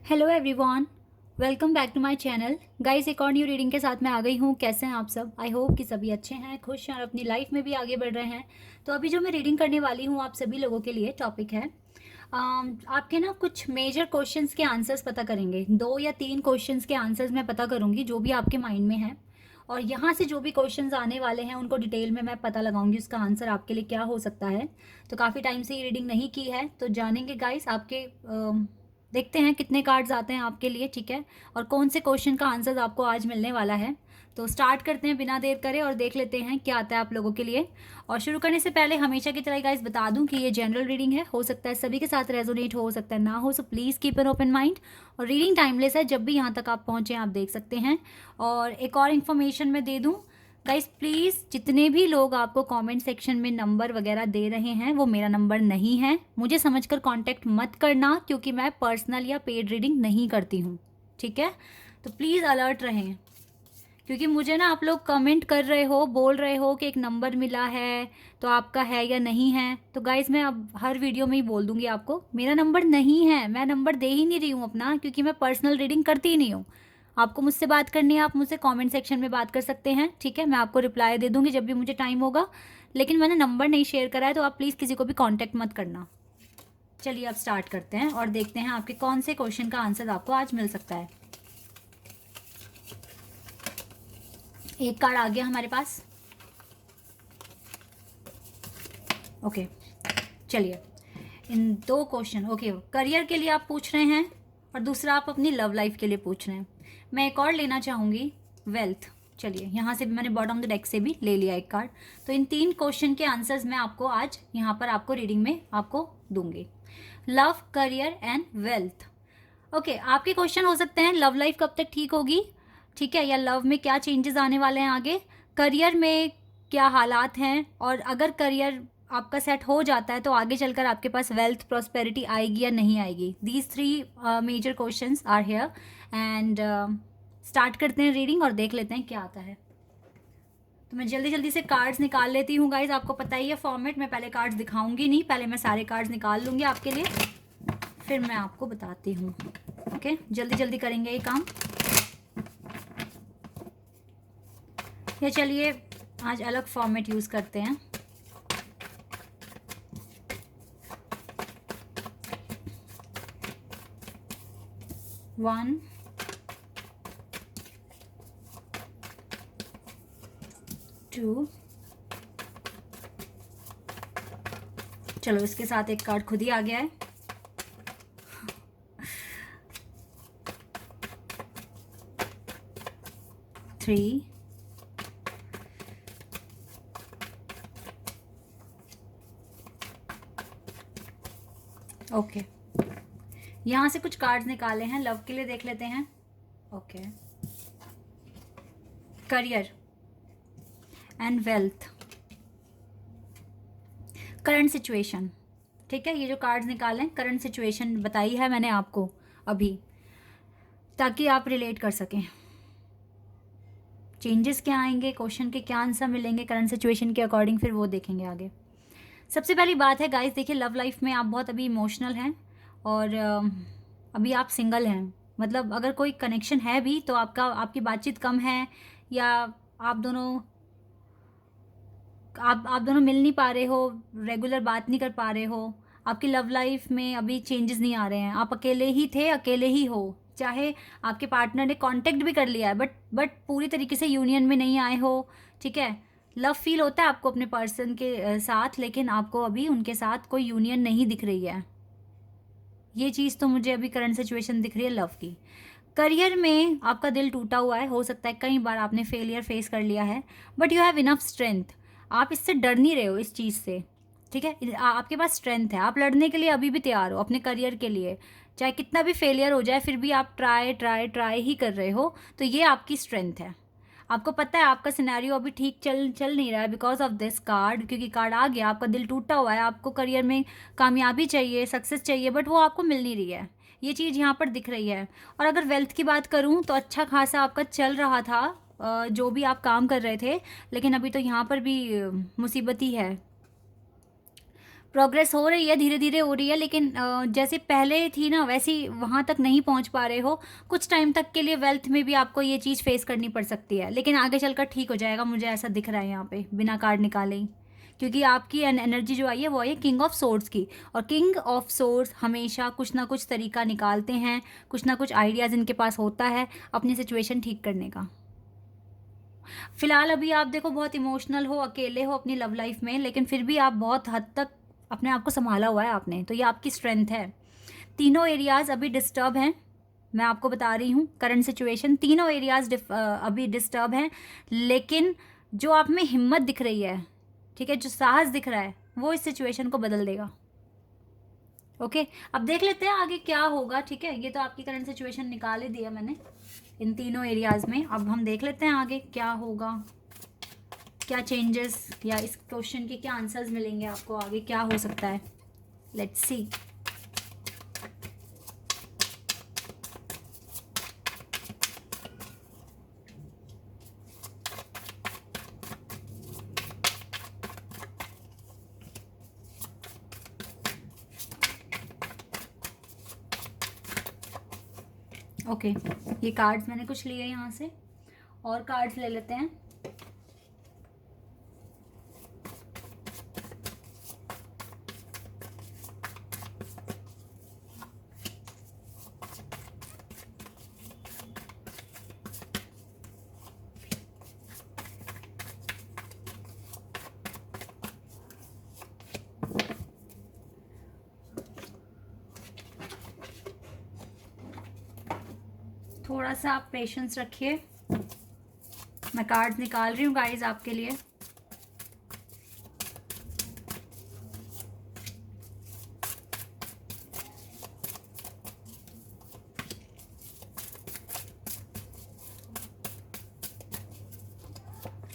Hello everyone, welcome back to my channel. Guys, एक और new reading के साथ मैं आ गई हूँ। कैसे हैं आप सब? आई होप कि सभी अच्छे हैं, खुश हैं और अपनी लाइफ में भी आगे बढ़ रहे हैं। तो अभी जो मैं रीडिंग करने वाली हूँ आप सभी लोगों के लिए टॉपिक है आपके ना कुछ मेजर क्वेश्चंस के आंसर्स पता करेंगे। 2 या 3 क्वेश्चंस के आंसर्स मैं पता करूँगी जो भी आपके माइंड में है, और यहाँ से जो भी क्वेश्चंस आने वाले हैं उनको डिटेल में मैं पता लगाऊंगी उसका आंसर आपके लिए क्या हो सकता है। तो काफ़ी टाइम से ये रीडिंग नहीं की है तो जानेंगे गाइस आपके देखते हैं कितने कार्ड्स आते हैं आपके लिए, ठीक है, और कौन से क्वेश्चन का आंसर आपको आज मिलने वाला है। तो स्टार्ट करते हैं बिना देर करे और देख लेते हैं क्या आता है आप लोगों के लिए। और शुरू करने से पहले हमेशा की तरह गाइस बता दूं कि ये जनरल रीडिंग है, हो सकता है सभी के साथ रेजोनेट हो सकता है ना हो, so please keep an open mind. और रीडिंग टाइमलेस है, जब भी यहाँ तक आप पहुँचे आप देख सकते हैं। और एक और इन्फॉर्मेशन मैं दे दूँ गाइस, प्लीज़ जितने भी लोग आपको कमेंट सेक्शन में नंबर वगैरह दे रहे हैं वो मेरा नंबर नहीं है, मुझे समझकर कांटेक्ट मत करना क्योंकि मैं पर्सनल या पेड रीडिंग नहीं करती हूँ, ठीक है। तो प्लीज़ अलर्ट रहें क्योंकि मुझे ना आप लोग कमेंट कर रहे हो, बोल रहे हो कि एक नंबर मिला है तो आपका है या नहीं है। तो गाइस मैं अब हर वीडियो में ही बोल दूंगी आपको, मेरा नंबर नहीं है, मैं नंबर दे ही नहीं रही हूँ अपना, क्योंकि मैं पर्सनल रीडिंग करती ही नहीं हूँ। आपको मुझसे बात करनी है, आप मुझसे कमेंट सेक्शन में बात कर सकते हैं, ठीक है, मैं आपको रिप्लाई दे दूंगी जब भी मुझे टाइम होगा। लेकिन मैंने नंबर नहीं शेयर करा है तो आप प्लीज़ किसी को भी कॉन्टैक्ट मत करना। चलिए अब स्टार्ट करते हैं और देखते हैं आपके कौन से क्वेश्चन का आंसर आपको आज मिल सकता है। एक कार्ड आ गया हमारे पास। ओके, चलिए इन 2 क्वेश्चन, ओके, करियर के लिए आप पूछ रहे हैं और दूसरा आप अपनी लव लाइफ के लिए पूछ रहे हैं। मैं एक और लेना चाहूँगी, वेल्थ। चलिए यहाँ से भी मैंने बॉटम ऑफ द डेक से भी ले लिया एक कार्ड। तो इन 3 क्वेश्चन के आंसर्स मैं आपको आज यहाँ पर आपको रीडिंग में आपको दूंगी। Love, career and wealth. Okay, आपके क्वेश्चन हो सकते हैं लव लाइफ कब तक ठीक होगी, ठीक है, या लव में क्या चेंजेस आने वाले हैं आगे, करियर में क्या हालात हैं, और अगर करियर आपका सेट हो जाता है तो आगे चलकर आपके पास वेल्थ प्रॉस्पेरिटी आएगी या नहीं आएगी। These 3 major questions are here and start करते हैं रीडिंग और देख लेते हैं क्या आता है। तो मैं जल्दी जल्दी से कार्ड्स निकाल लेती हूँ गाइज, आपको पता ही है फॉर्मेट, मैं पहले कार्ड्स दिखाऊंगी नहीं, पहले मैं सारे कार्ड्स निकाल लूँगी आपके लिए, फिर मैं आपको बताती हूँ। ओके, जल्दी जल्दी करेंगे ये काम। या चलिए आज अलग फॉर्मेट यूज़ करते हैं। वन, टू, चलो इसके साथ एक कार्ड खुद ही आ गया है। थ्री, ओके, यहाँ से कुछ कार्ड्स निकाले हैं, लव के लिए देख लेते हैं। Okay, career and wealth, current situation, ठीक है, ये जो कार्ड्स निकालें करंट सिचुएशन बताई है मैंने आपको अभी, ताकि आप रिलेट कर सकें चेंजेस क्या आएंगे, क्वेश्चन के क्या आंसर मिलेंगे करंट सिचुएशन के अकॉर्डिंग, फिर वो देखेंगे आगे। सबसे पहली बात है गाइस, देखिए लव लाइफ में आप बहुत अभी इमोशनल हैं और अभी आप सिंगल हैं, मतलब अगर कोई कनेक्शन है भी तो आपकी बातचीत कम है, या आप दोनों मिल नहीं पा रहे हो, रेगुलर बात नहीं कर पा रहे हो, आपकी लव लाइफ में अभी चेंजेस नहीं आ रहे हैं, आप अकेले ही थे, अकेले ही हो, चाहे आपके पार्टनर ने कांटेक्ट भी कर लिया है बट पूरी तरीके से यूनियन में नहीं आए हो, ठीक है। लव फील होता है आपको अपने पर्सन के साथ, लेकिन आपको अभी उनके साथ कोई यूनियन नहीं दिख रही है, ये चीज़ तो मुझे अभी करंट सिचुएशन दिख रही है लव की। करियर में आपका दिल टूटा हुआ है, हो सकता है कई बार आपने फेलियर फेस कर लिया है, but you have enough strength, आप इससे डर नहीं रहे हो इस चीज़ से, ठीक है, आपके पास स्ट्रेंथ है, आप लड़ने के लिए अभी भी तैयार हो अपने करियर के लिए, चाहे कितना भी फेलियर हो जाए फिर भी आप ट्राई ट्राई ट्राई ही कर रहे हो, तो ये आपकी स्ट्रेंथ है। आपको पता है आपका सिनेरियो अभी ठीक चल नहीं रहा है बिकॉज ऑफ दिस कार्ड, क्योंकि कार्ड आ गया, आपका दिल टूटा हुआ है, आपको करियर में कामयाबी चाहिए, सक्सेस चाहिए, बट वो आपको मिल नहीं रही है, ये चीज़ यहाँ पर दिख रही है। और अगर वेल्थ की बात करूँ तो अच्छा खासा आपका चल रहा था, जो भी आप काम कर रहे थे, लेकिन अभी तो यहाँ पर भी मुसीबत ही है, प्रोग्रेस हो रही है, धीरे धीरे हो रही है, लेकिन जैसे पहले थी ना वैसी वहाँ तक नहीं पहुँच पा रहे हो। कुछ टाइम तक के लिए वेल्थ में भी आपको ये चीज़ फेस करनी पड़ सकती है, लेकिन आगे चलकर ठीक हो जाएगा, मुझे ऐसा दिख रहा है यहाँ पे बिना कार्ड निकाले ही। क्योंकि आपकी एनर्जी जो आई है वो आई है किंग ऑफ सोर्ड्स की, और किंग ऑफ सोर्ड्स हमेशा कुछ ना कुछ तरीका निकालते हैं, कुछ ना कुछ आइडियाज़ इनके पास होता है अपनी सिचुएशन ठीक करने का। फिलहाल अभी आप देखो बहुत इमोशनल हो, अकेले हो अपनी लव लाइफ में, लेकिन फिर भी आप बहुत हद तक अपने आप को संभाला हुआ है आपने, तो ये आपकी स्ट्रेंथ है। तीनों एरियाज अभी डिस्टर्ब हैं, मैं आपको बता रही हूँ करंट सिचुएशन, तीनों एरियाज अभी डिस्टर्ब हैं, लेकिन जो आप में हिम्मत दिख रही है, ठीक है, जो साहस दिख रहा है, वो इस सिचुएशन को बदल देगा। ओके, अब देख लेते हैं आगे क्या होगा। ठीक है, ये तो आपकी करंट सिचुएशन निकाल ही दिया मैंने इन तीनों एरियाज में। अब हम देख लेते हैं आगे क्या होगा, क्या चेंजेस या इस क्वेश्चन के क्या आंसर्स मिलेंगे आपको, आगे क्या हो सकता है। Let's see. ओके, ये कार्ड्स मैंने कुछ लिए यहाँ से, और कार्ड्स ले लेते हैं। थोड़ा सा आप पेशेंस रखिए, मैं कार्ड्स निकाल रही हूँ गाइस आपके लिए।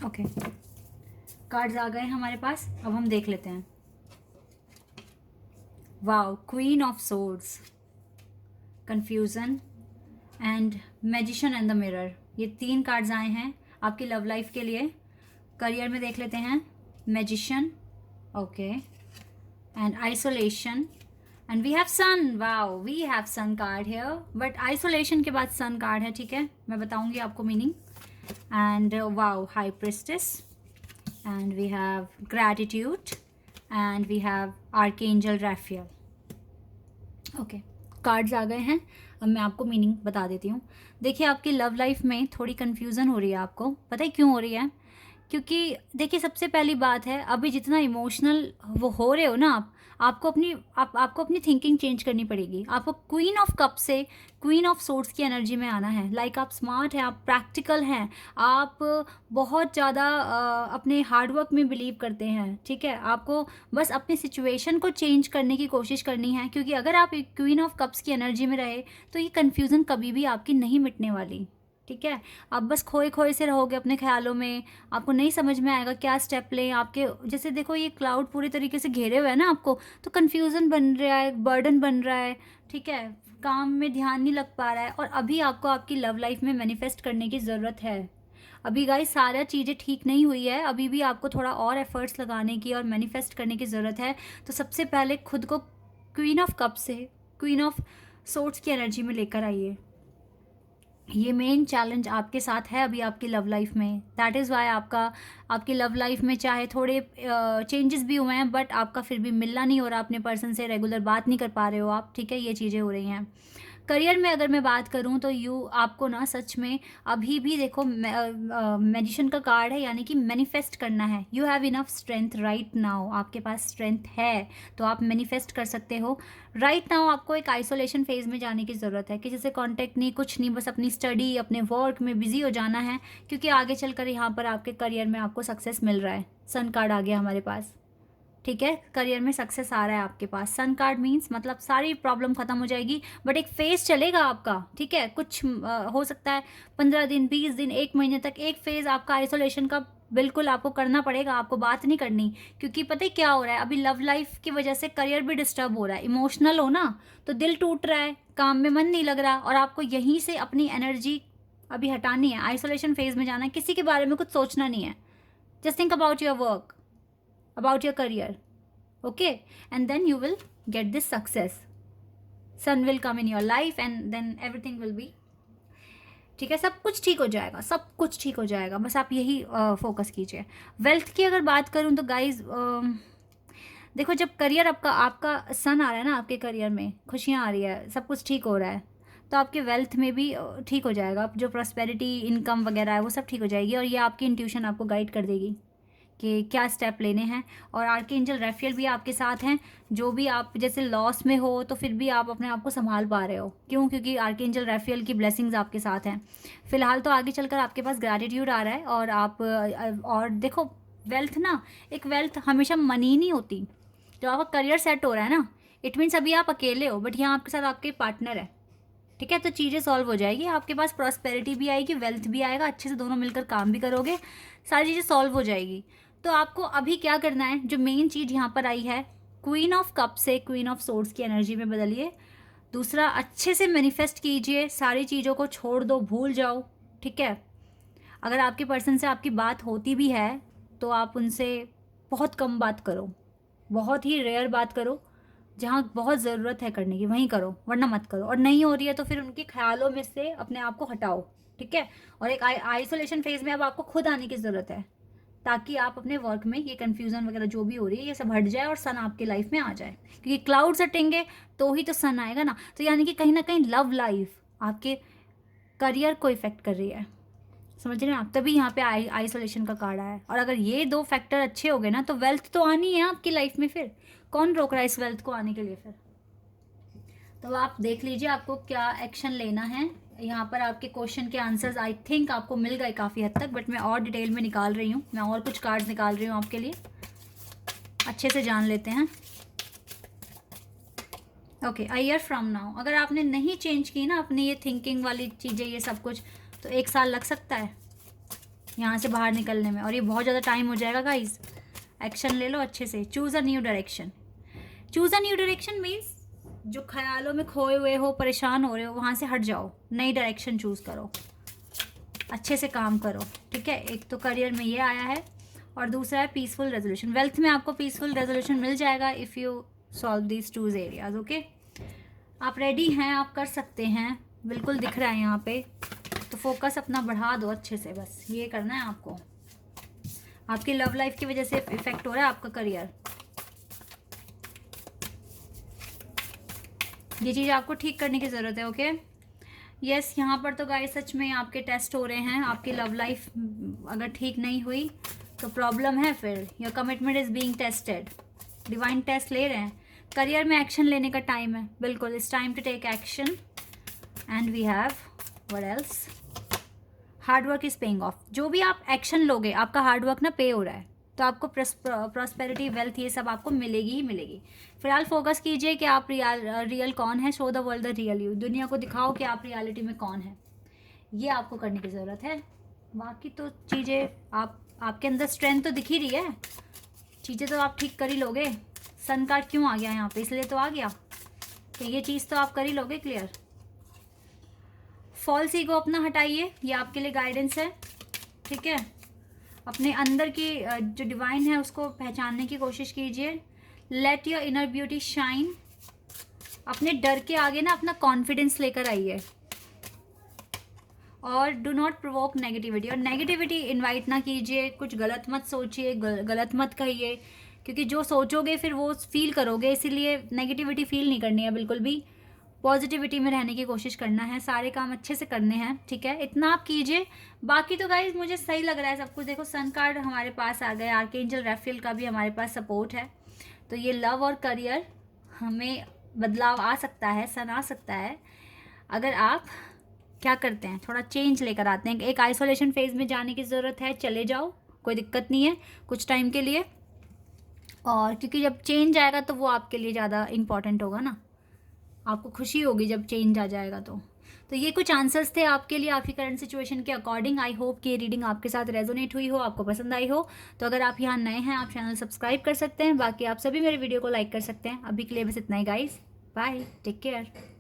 ओके, कार्ड्स आ गए हमारे पास, अब हम देख लेते हैं। Wow, queen of swords, confusion and magician and the mirror, ये 3 कार्ड्स आए हैं आपकी लव लाइफ के लिए। करियर में देख लेते हैं, magician, okay, and isolation, and we have sun. Wow, we have sun card here, but isolation के बाद सन कार्ड है, ठीक है, मैं बताऊंगी आपको meaning. And wow, high priestess, and we have gratitude, and we have archangel Raphael. Okay, cards आ गए हैं, अब मैं आपको मीनिंग बता देती हूँ। देखिए, आपकी लव लाइफ में थोड़ी कन्फ्यूज़न हो रही है, आपको पता है क्यों हो रही है? क्योंकि देखिए, सबसे पहली बात है, अभी जितना इमोशनल वो हो रहे हो ना आपको अपनी थिंकिंग चेंज करनी पड़ेगी। आपको क्वीन ऑफ कप से क्वीन ऑफ सोर्ड्स की एनर्जी में आना है। लाइक आप स्मार्ट हैं, आप प्रैक्टिकल हैं, आप बहुत ज़्यादा अपने हार्डवर्क में बिलीव करते हैं, ठीक है। आपको बस अपनी सिचुएशन को चेंज करने की कोशिश करनी है, क्योंकि अगर आप क्वीन ऑफ कप्स की एनर्जी में रहे तो ये कन्फ्यूज़न कभी भी आपकी नहीं मिटने वाली, ठीक है। आप बस खोए खोए से रहोगे अपने ख्यालों में, आपको नहीं समझ में आएगा क्या स्टेप लें। आपके जैसे देखो, ये क्लाउड पूरी तरीके से घेरे हुए है ना आपको, तो कन्फ्यूज़न बन रहा है, बर्डन बन रहा है, ठीक है, काम में ध्यान नहीं लग पा रहा है। और अभी आपको आपकी लव लाइफ में मैनिफेस्ट करने की ज़रूरत है। अभी गाइस सारा चीज़ें ठीक नहीं हुई है, अभी भी आपको थोड़ा और एफर्ट्स लगाने की और मैनिफेस्ट करने की ज़रूरत है। तो सबसे पहले खुद को क्वीन ऑफ कप से क्वीन ऑफ सोर्ड्स की एनर्जी में लेकर आइए। ये मेन चैलेंज आपके साथ है अभी आपकी लव लाइफ में। दैट इज़ वाई आपकी लव लाइफ में चाहे थोड़े चेंजेस भी हुए हैं, बट आपका फिर भी मिलना नहीं हो रहा अपने पर्सन से, रेगुलर बात नहीं कर पा रहे हो आप, ठीक है, ये चीज़ें हो रही हैं। करियर में अगर मैं बात करूं तो आपको ना सच में अभी भी देखो, मैजिशियन का कार्ड है, यानी कि मैनिफेस्ट करना है। You have enough strength right now, आपके पास स्ट्रेंथ है तो आप मैनिफेस्ट कर सकते हो। राइट नाउ आपको एक आइसोलेशन फेज में जाने की ज़रूरत है, किसी से कांटेक्ट नहीं, कुछ नहीं, बस अपनी स्टडी अपने वर्क में बिजी हो जाना है, क्योंकि आगे चलकर यहाँ पर आपके करियर में आपको सक्सेस मिल रहा है। सन कार्ड आ गया हमारे पास, ठीक है, करियर में सक्सेस आ रहा है आपके पास। सन कार्ड मीन्स मतलब सारी प्रॉब्लम खत्म हो जाएगी, बट एक फेज चलेगा आपका, ठीक है, कुछ हो सकता है 15 दिन 20 दिन 1 महीने तक एक फेज आपका आइसोलेशन का बिल्कुल आपको करना पड़ेगा। आपको बात नहीं करनी, क्योंकि पता है क्या हो रहा है, अभी लव लाइफ की वजह से करियर भी डिस्टर्ब हो रहा है। इमोशनल हो ना तो दिल टूट रहा है, काम में मन नहीं लग रहा, और आपको यहीं से अपनी एनर्जी अभी हटानी है, आइसोलेशन फेज में जाना है, किसी के बारे में कुछ सोचना नहीं है। Just think about your work, about your career, okay, and then you will get this success, sun will come in your life and then everything will be ठीक है, सब कुछ ठीक हो जाएगा, सब कुछ ठीक हो जाएगा, बस आप यही फोकस कीजिए। वेल्थ की अगर बात करूँ तो गाइज देखो, जब करियर आपका सन आ रहा है ना, आपके करियर में खुशियाँ आ रही है, सब कुछ ठीक हो रहा है, तो आपके वेल्थ में भी ठीक हो जाएगा, जो प्रॉस्पेरिटी इनकम वगैरह है वो सब ठीक हो जाएगी, और ये आपकी इंट्यूशन आपको गाइड कर देगी कि क्या स्टेप लेने हैं। और आर्कएंजल रैफेल भी आपके साथ हैं, जो भी आप जैसे लॉस में हो तो फिर भी आप अपने आप को संभाल पा रहे हो, क्यों? क्योंकि आर्कएंजल रैफेल की ब्लेसिंग्स आपके साथ हैं फिलहाल। तो आगे चलकर आपके पास ग्रैटिट्यूड आ रहा है, और आप और देखो, वेल्थ ना, एक वेल्थ हमेशा मनी नहीं होती। जब आपका करियर सेट हो रहा है ना, इट मीन्स अभी आप अकेले हो, बट यहाँ आपके साथ आपके पार्टनर है, ठीक है? तो चीज़ें सॉल्व हो जाएगी, आपके पास प्रॉस्पेरिटी भी आएगी, वेल्थ भी आएगा, अच्छे से दोनों मिलकर काम भी करोगे, सारी चीज़ें सॉल्व हो जाएगी। तो आपको अभी क्या करना है, जो मेन चीज़ यहाँ पर आई है, क्वीन ऑफ कप से क्वीन ऑफ सोर्ड्स की एनर्जी में बदलिए। दूसरा, अच्छे से मैनिफेस्ट कीजिए, सारी चीज़ों को छोड़ दो, भूल जाओ, ठीक है? अगर आपके पर्सन से आपकी बात होती भी है तो आप उनसे बहुत कम बात करो, बहुत ही रेयर बात करो, जहाँ बहुत ज़रूरत है करने की वहीं करो, वरना मत करो। और नहीं हो रही है तो फिर उनके ख्यालों में से अपने आप को हटाओ, ठीक है? और एक आइसोलेशन फेज में अब आपको खुद आने की ज़रूरत है, ताकि आप अपने वर्क में ये कन्फ्यूज़न वगैरह जो भी हो रही है ये सब हट जाए और सन आपके लाइफ में आ जाए, क्योंकि क्लाउड्स हटेंगे तो ही तो सन आएगा ना। तो यानी कि कहीं ना कहीं लव लाइफ आपके करियर को इफेक्ट कर रही है, समझ रहे हैं आप? तभी यहाँ पे आइसोलेशन का कार्ड आया है। और अगर ये दो फैक्टर अच्छे हो गए ना, तो वेल्थ तो आनी है आपकी लाइफ में, फिर कौन रोक रहा है इस वेल्थ को आने के लिए? फिर तो आप देख लीजिए आपको क्या एक्शन लेना है। यहाँ पर आपके क्वेश्चन के आंसर्स आई थिंक आपको मिल गए काफ़ी हद तक, बट मैं और डिटेल में निकाल रही हूँ, मैं और कुछ कार्ड्स निकाल रही हूँ आपके लिए, अच्छे से जान लेते हैं। Okay, a year from now, अगर आपने नहीं चेंज की ना अपनी ये थिंकिंग वाली चीज़ें, ये सब कुछ, तो 1 साल लग सकता है यहाँ से बाहर निकलने में, और ये बहुत ज़्यादा टाइम हो जाएगा गाइज। एक्शन ले लो अच्छे से, choose a new direction. Choose a new direction means जो ख्यालों में खोए हुए हो, परेशान हो रहे हो, वहाँ से हट जाओ, नई डायरेक्शन चूज़ करो, अच्छे से काम करो, ठीक है? एक तो करियर में ये आया है, और दूसरा है पीसफुल रेजोल्यूशन। वेल्थ में आपको पीसफुल रेजोल्यूशन मिल जाएगा if you solve these 2 areas. Okay, आप रेडी हैं, आप कर सकते हैं, बिल्कुल दिख रहा है यहाँ पे। तो फोकस अपना बढ़ा दो अच्छे से, बस ये करना है आपको। आपकी लव लाइफ की वजह से इफेक्ट हो रहा है आपका करियर, ये चीज़ आपको ठीक करने की ज़रूरत है। ओके, यस, यहाँ पर तो गाइस सच में आपके टेस्ट हो रहे हैं। आपकी लव लाइफ अगर ठीक नहीं हुई तो प्रॉब्लम है, फिर your commitment is being tested, divine test ले रहे हैं। करियर में एक्शन लेने का टाइम है, बिल्कुल, it's time to take action. And we have what else, hard work is paying off. जो भी आप एक्शन लोगे, आपका हार्ड वर्क ना पे हो रहा है, तो आपको प्रॉस्पेरिटी, वेल्थ, ये सब आपको मिलेगी ही मिलेगी। फिलहाल फोकस कीजिए कि आप रियल कौन है। Show the world the real you, दुनिया को दिखाओ कि आप रियलिटी में कौन है, ये आपको करने की ज़रूरत है। बाकी तो चीज़ें आपके अंदर स्ट्रेंथ तो दिख ही रही है, चीज़ें तो आप ठीक कर ही लोगे। सन कार्ड क्यों आ गया यहाँ पे? इसलिए तो आ गया कि ये चीज़ तो आप कर ही लोगे क्लियर। फॉल्स ईगो अपना हटाइए, ये आपके लिए गाइडेंस है, ठीक है? अपने अंदर की जो डिवाइन है उसको पहचानने की कोशिश कीजिए। Let your inner beauty shine. अपने डर के आगे ना अपना कॉन्फिडेंस लेकर आइए, और डू नॉट प्रोवोक नेगेटिविटी। और नेगेटिविटी इनवाइट ना कीजिए, कुछ गलत मत सोचिए, गलत मत कहिए, क्योंकि जो सोचोगे फिर वो फील करोगे, इसीलिए नेगेटिविटी फील नहीं करनी है बिल्कुल भी। पॉजिटिविटी में रहने की कोशिश करना है, सारे काम अच्छे से करने हैं, ठीक है? इतना आप कीजिए। बाकी तो गाइज मुझे सही लग रहा है सब कुछ। देखो, सन कार्ड हमारे पास आ गए, आर्कएंजल रैफेल का भी हमारे पास सपोर्ट है। तो ये लव और करियर हमें बदलाव आ सकता है, सन आ सकता है, अगर आप क्या करते हैं, थोड़ा चेंज लेकर आते हैं। एक आइसोलेशन फेज में जाने की ज़रूरत है, चले जाओ, कोई दिक्कत नहीं है कुछ टाइम के लिए। और क्योंकि जब चेंज आएगा तो वो आपके लिए ज़्यादा इम्पॉर्टेंट होगा ना, आपको खुशी होगी जब चेंज आ जाएगा। तो ये कुछ आंसर्स थे आपके लिए, आपकी करंट सिचुएशन के अकॉर्डिंग। आई होप कि ये रीडिंग आपके साथ रेजोनेट हुई हो, आपको पसंद आई हो। तो अगर आप यहाँ नए हैं, आप चैनल सब्सक्राइब कर सकते हैं। बाकी आप सभी मेरे वीडियो को लाइक कर सकते हैं। अभी के लिए बस इतना ही गाइस, बाय, टेक केयर।